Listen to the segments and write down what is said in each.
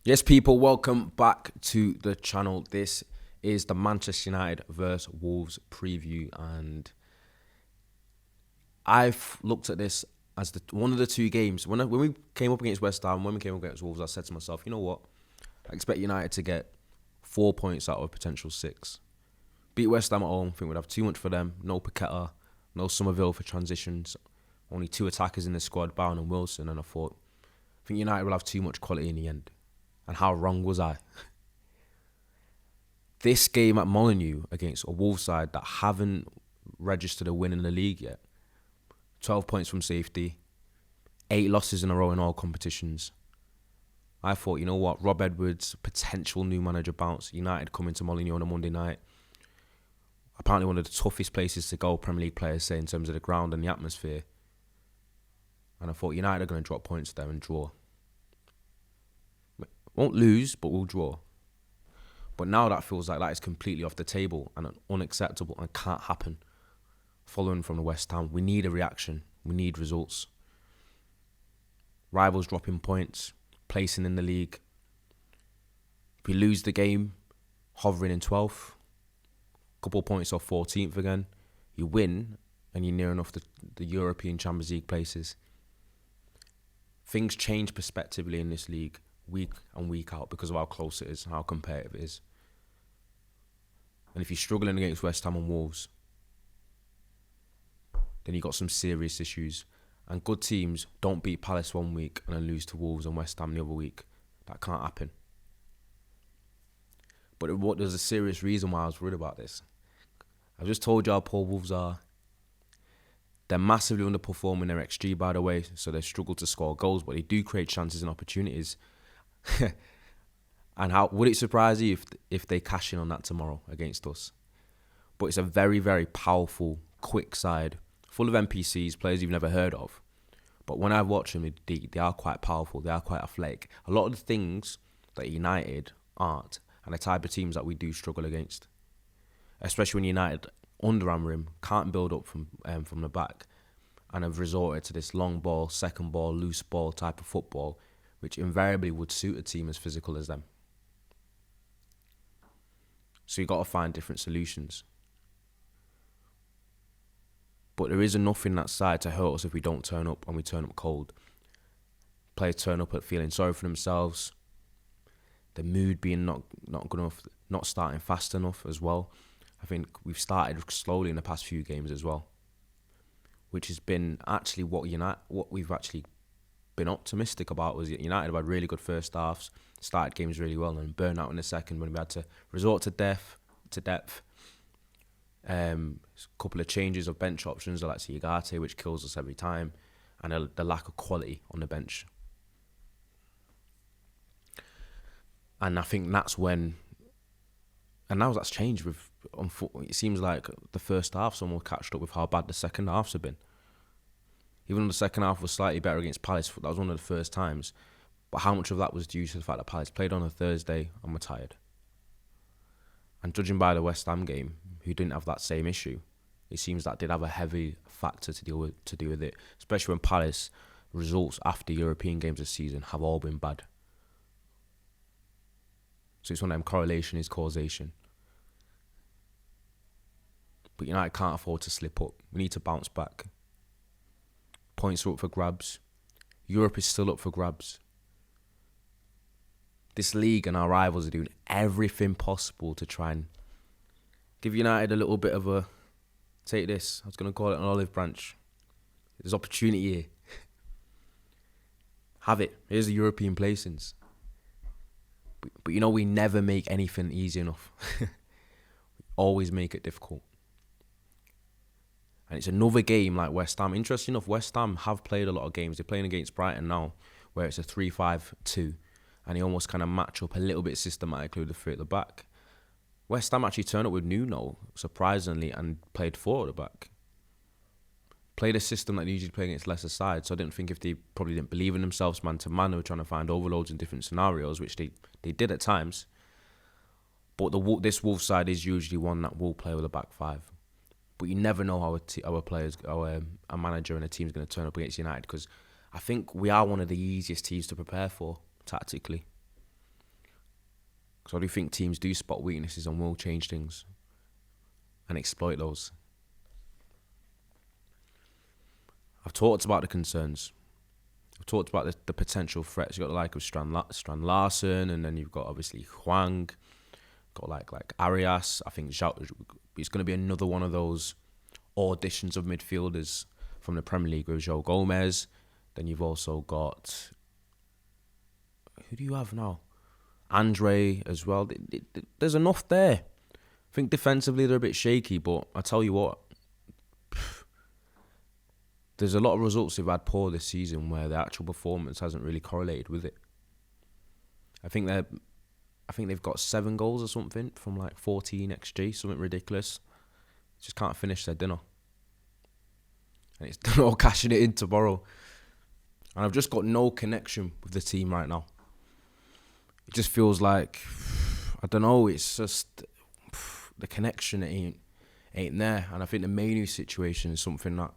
Yes, people, welcome back to the channel. This is the Manchester United versus Wolves preview, and I've looked at this as one of the two games. When we came up against West Ham, when we came up against Wolves, I said to myself, you know what? I expect United to get 4 points out of a potential 6. Beat West Ham at home, I think we'd have too much for them. No Paqueta, no Somerville for transitions. Only 2 attackers in the squad, Bowen and Wilson, and I think United will have too much quality in the end. And how wrong was I? This game at Molineux against a Wolves side that haven't registered a win in the league yet. 12 points from safety, 8 losses in a row in all competitions. I thought, you know what, Rob Edwards, potential new manager bounce. United coming to Molineux on a Monday night. Apparently one of the toughest places to go, Premier League players say, in terms of the ground and the atmosphere. And I thought United are going to drop points there and draw. Won't lose, but we'll draw. But now that feels like that is completely off the table and unacceptable and can't happen. Following from the West Ham, we need a reaction. We need results. Rivals dropping points, placing in the league. If we lose the game, hovering in 12th, couple points off 14th again. You win and you're near enough the European Champions League places. Things change perspectively in this league week and week out because of how close it is and how competitive it is. And if you're struggling against West Ham and Wolves, then you've got some serious issues. And good teams don't beat Palace one week and then lose to Wolves and West Ham the other week. That can't happen. But there's a serious reason why I was worried about this. I've just told you how poor Wolves are. They're massively underperforming their XG, by the way, so they struggle to score goals, but they do create chances and opportunities. And how would it surprise you if they cash in on that tomorrow against us? But it's a very, very powerful, quick side, full of NPCs, players you've never heard of. But when I watch them, they are quite powerful. They are quite athletic. A lot of the things that United aren't, and the type of teams that we do struggle against, especially when United under Amorim can't build up from the back, and have resorted to this long ball, second ball, loose ball type of football, which invariably would suit a team as physical as them. So you've got to find different solutions. But there is enough in that side to hurt us if we don't turn up and we turn up cold. Players turn up at feeling sorry for themselves. The mood being not good enough, not starting fast enough as well. I think we've started slowly in the past few games as well, which has been actually what we've actually been optimistic about. Was United have had really good first halves, started games really well, and burn out in the second when we had to resort to depth. A couple of changes of bench options like Ugarte, which kills us every time, and the lack of quality on the bench. And I think that's when, and now that's changed. It seems like the first half someone catched up with how bad the second halves have been. Even though the second half was slightly better against Palace, that was one of the first times. But how much of that was due to the fact that Palace played on a Thursday and were tired? And judging by the West Ham game, who didn't have that same issue, it seems that did have a heavy factor to deal with it, especially when Palace results after European games this season have all been bad. So it's one of them, correlation is causation. But United can't afford to slip up. We need to bounce back. Points are up for grabs. Europe is still up for grabs. This league and our rivals are doing everything possible to try and give United a little bit of a, take this, I was going to call it an olive branch. There's opportunity here. Have it. Here's the European placings. But we never make anything easy enough. We always make it difficult. And it's another game like West Ham. Interesting enough, West Ham have played a lot of games. They're playing against Brighton now, where it's a 3-5-2. And they almost kind of match up a little bit systematically with the 3 at the back. West Ham actually turned up with Nuno, surprisingly, and played 4 at the back. Played a system that they usually play against lesser sides. So I didn't think if they probably didn't believe in themselves man to man, they were trying to find overloads in different scenarios, which they did at times. But this Wolves side is usually one that will play with a back 5. But you never know how our players, our manager and a team is going to turn up against United, because I think we are one of the easiest teams to prepare for tactically. So I do think teams do spot weaknesses and will change things and exploit those. I've talked about the concerns. I've talked about the potential threats. You've got the like of Strand Larsen, and then you've got obviously Hwang, got like Arias. I think it's going to be another one of those auditions of midfielders from the Premier League with Joe Gomez. Then you've also got, who do you have now? Andre as well. There's enough there. I think defensively they're a bit shaky, but I tell you what, there's a lot of results they've had poor this season where the actual performance hasn't really correlated with it. I think they've got 7 goals or something from like 14 XG, something ridiculous. Just can't finish their dinner. And it's all cashing it in tomorrow. And I've just got no connection with the team right now. It just feels like, I don't know, it's just the connection ain't there. And I think the Mainoo situation is something that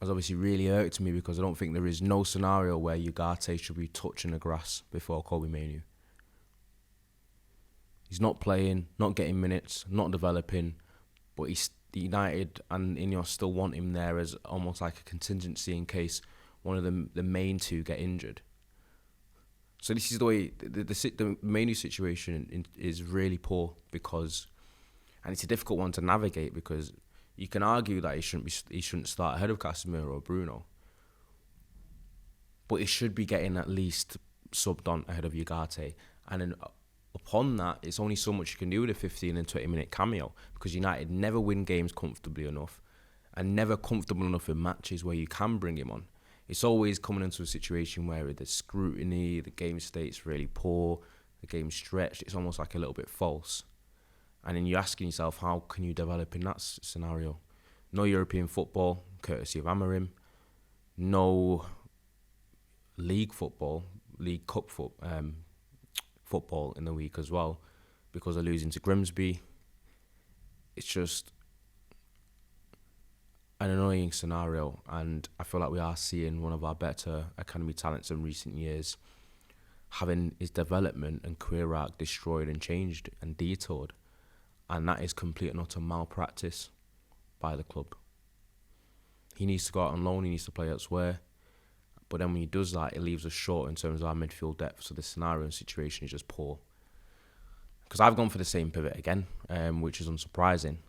has obviously really irked me, because I don't think there is no scenario where Ugarte should be touching the grass before Kobbie Mainoo. He's not playing, not getting minutes, not developing, but he's United and Ineos still want him there as almost like a contingency in case one of the main two get injured. So this is the way the Mainoo situation is really poor, because, and it's a difficult one to navigate, because you can argue that he shouldn't start ahead of Casemiro or Bruno, but he should be getting at least subbed on ahead of Ugarte. And then upon that, it's only so much you can do with a 15 and 20 minute cameo, because United never win games comfortably enough and never comfortable enough in matches where you can bring him on. It's always coming into a situation where there's scrutiny, the game state's really poor, the game's stretched, it's almost like a little bit false. And then you're asking yourself, how can you develop in that scenario? No European football, courtesy of Amorim. No league football, League Cup football in the week as well, because of losing to Grimsby. It's just an annoying scenario, and I feel like we are seeing one of our better academy talents in recent years having his development and career arc destroyed and changed and detoured. And that is complete and utter malpractice by the club. He needs to go out on loan, he needs to play elsewhere. But then when he does that, it leaves us short in terms of our midfield depth. So the scenario and situation is just poor. Because I've gone for the same pivot again, which is unsurprising.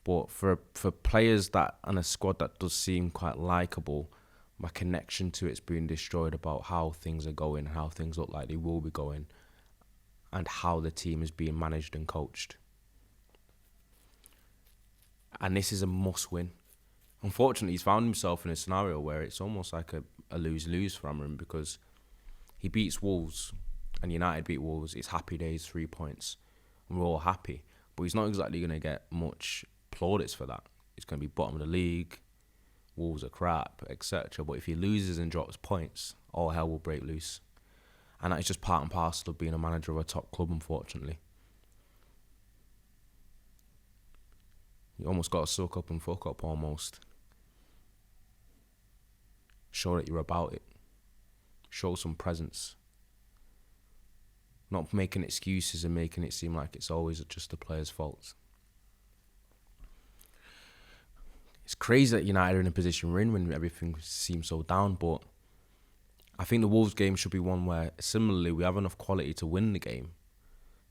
But for players that and a squad that does seem quite likeable, my connection to it's been destroyed about how things are going, how things look like they will be going, and how the team is being managed and coached. And this is a must-win. Unfortunately, he's found himself in a scenario where it's almost like a lose-lose for Amorim, because he beats Wolves and United beat Wolves. It's happy days, 3 points, and we're all happy. But he's not exactly going to get much plaudits for that. He's going to be bottom of the league, Wolves are crap, etc. But if he loses and drops points, all hell will break loose. And that is just part and parcel of being a manager of a top club, unfortunately. You almost got to suck up and fuck up, almost. Show that you're about it. Show some presence. Not making excuses and making it seem like it's always just the player's fault. It's crazy that United are in a position we're in when everything seems so down, but I think the Wolves game should be one where, similarly, we have enough quality to win the game.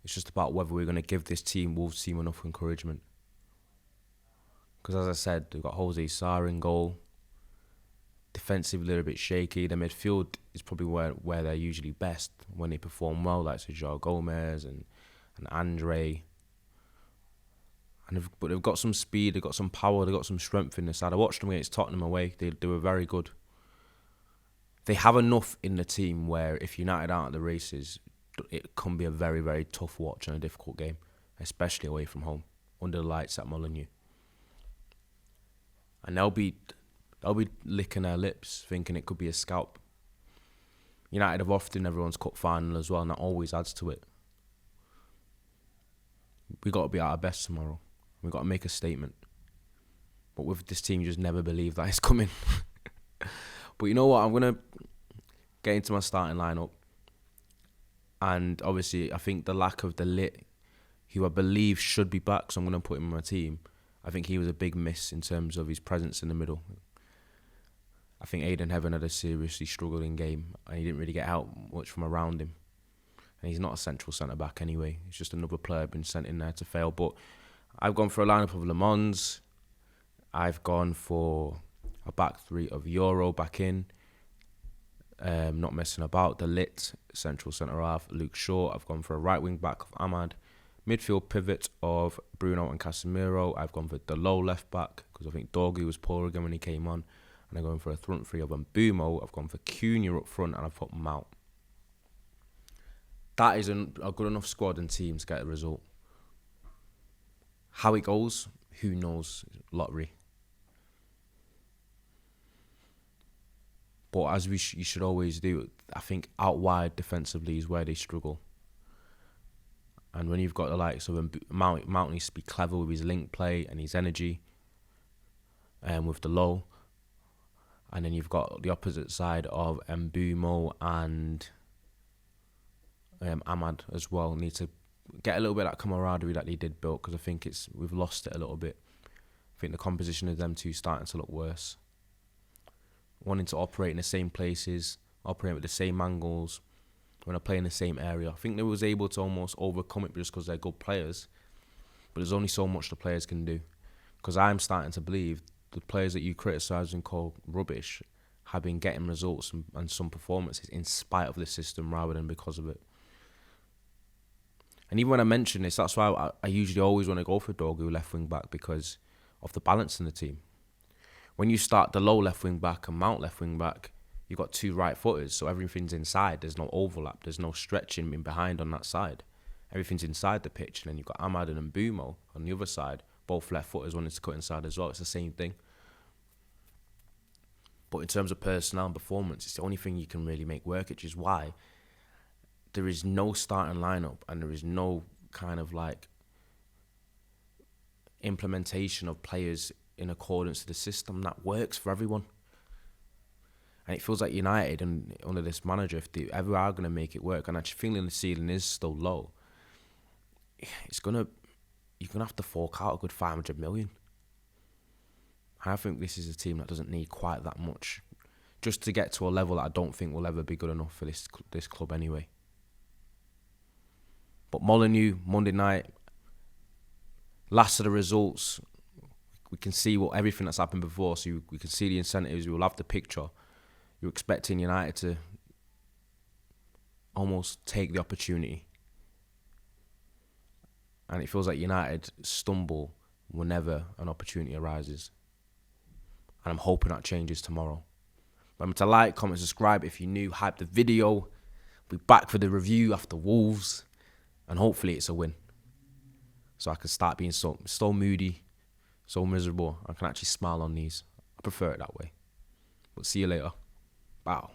It's just about whether we're going to give this Wolves team enough encouragement. Because as I said, we've got Jose Sarr in goal. Defensively, a little bit shaky. The midfield is probably where they're usually best when they perform well, like Joe Gomez and Andre. But they've got some speed, they've got some power, they've got some strength in the side. I watched them against Tottenham away. They were very good. They have enough in the team where if United aren't at the races, it can be a very, very tough watch and a difficult game, especially away from home, under the lights at Molineux. And they'll be licking their lips, thinking it could be a scalp. United have often everyone's cup final as well, and that always adds to it. We got to be at our best tomorrow. We got to make a statement. But with this team, you just never believe that it's coming. But you know what? I'm going to get into my starting lineup. And obviously, I think the lack of the Ligt, who I believe should be back, so I'm going to put him on my team. I think he was a big miss in terms of his presence in the middle. I think Aiden Heaven had a seriously struggling game, and he didn't really get out much from around him. And he's not a central centre-back anyway. He's just another player been sent in there to fail. But I've gone for a lineup of Le Mans. I've gone for a back three of Euro back in. Not messing about. The Ligt, central centre-half, Luke Shaw. I've gone for a right wing-back of Ahmad. Midfield pivot of Bruno and Casemiro. I've gone for the low left-back because I think Dorgu was poor again when he came on. And I'm going for a front three of Mbumo. I've gone for Cunha up front and I've put Mount. That is a good enough squad and team to get a result. How it goes, who knows? Lottery. But as you should always do, I think out wide defensively is where they struggle. And when you've got the likes of Mount needs to be clever with his link play and his energy, and with the low. And then you've got the opposite side of Mbumo and Ahmad as well. Need to get a little bit of that camaraderie that they did build, because I think we've lost it a little bit. I think the composition of them two is starting to look worse. Wanting to operate in the same places, operate with the same angles, when I play in the same area. I think they was able to almost overcome it just because they're good players. But there's only so much the players can do. Because I'm starting to believe the players that you criticise and call rubbish have been getting results and some performances in spite of the system rather than because of it. And even when I mention this, that's why I usually always want to go for Dorgu left wing back, because of the balance in the team. When you start the low left wing back and Mount left wing back, you've got two right footers, so everything's inside. There's no overlap. There's no stretching in behind on that side. Everything's inside the pitch. And then you've got Ahmad and Mbumo on the other side, both left footers wanting to cut inside as well. It's the same thing. But in terms of personnel and performance, it's the only thing you can really make work, which is why there is no starting lineup and there is no kind of like implementation of players in accordance to the system that works for everyone. And it feels like United and under this manager, if they ever are going to make it work, and actually feeling the ceiling is still low, you're going to have to fork out a good 500 million. I think this is a team that doesn't need quite that much, just to get to a level that I don't think will ever be good enough for this club anyway. But Molineux, Monday night, last of the results, we can see everything that's happened before, so we can see the incentives, we will have the picture. You're expecting United to almost take the opportunity. And it feels like United stumble whenever an opportunity arises. And I'm hoping that changes tomorrow. Remember to like, comment, subscribe if you're new. Hype the video. Be back for the review after Wolves. And hopefully it's a win. So I can start being so moody, so miserable. I can actually smile on these. I prefer it that way. But see you later. Wow.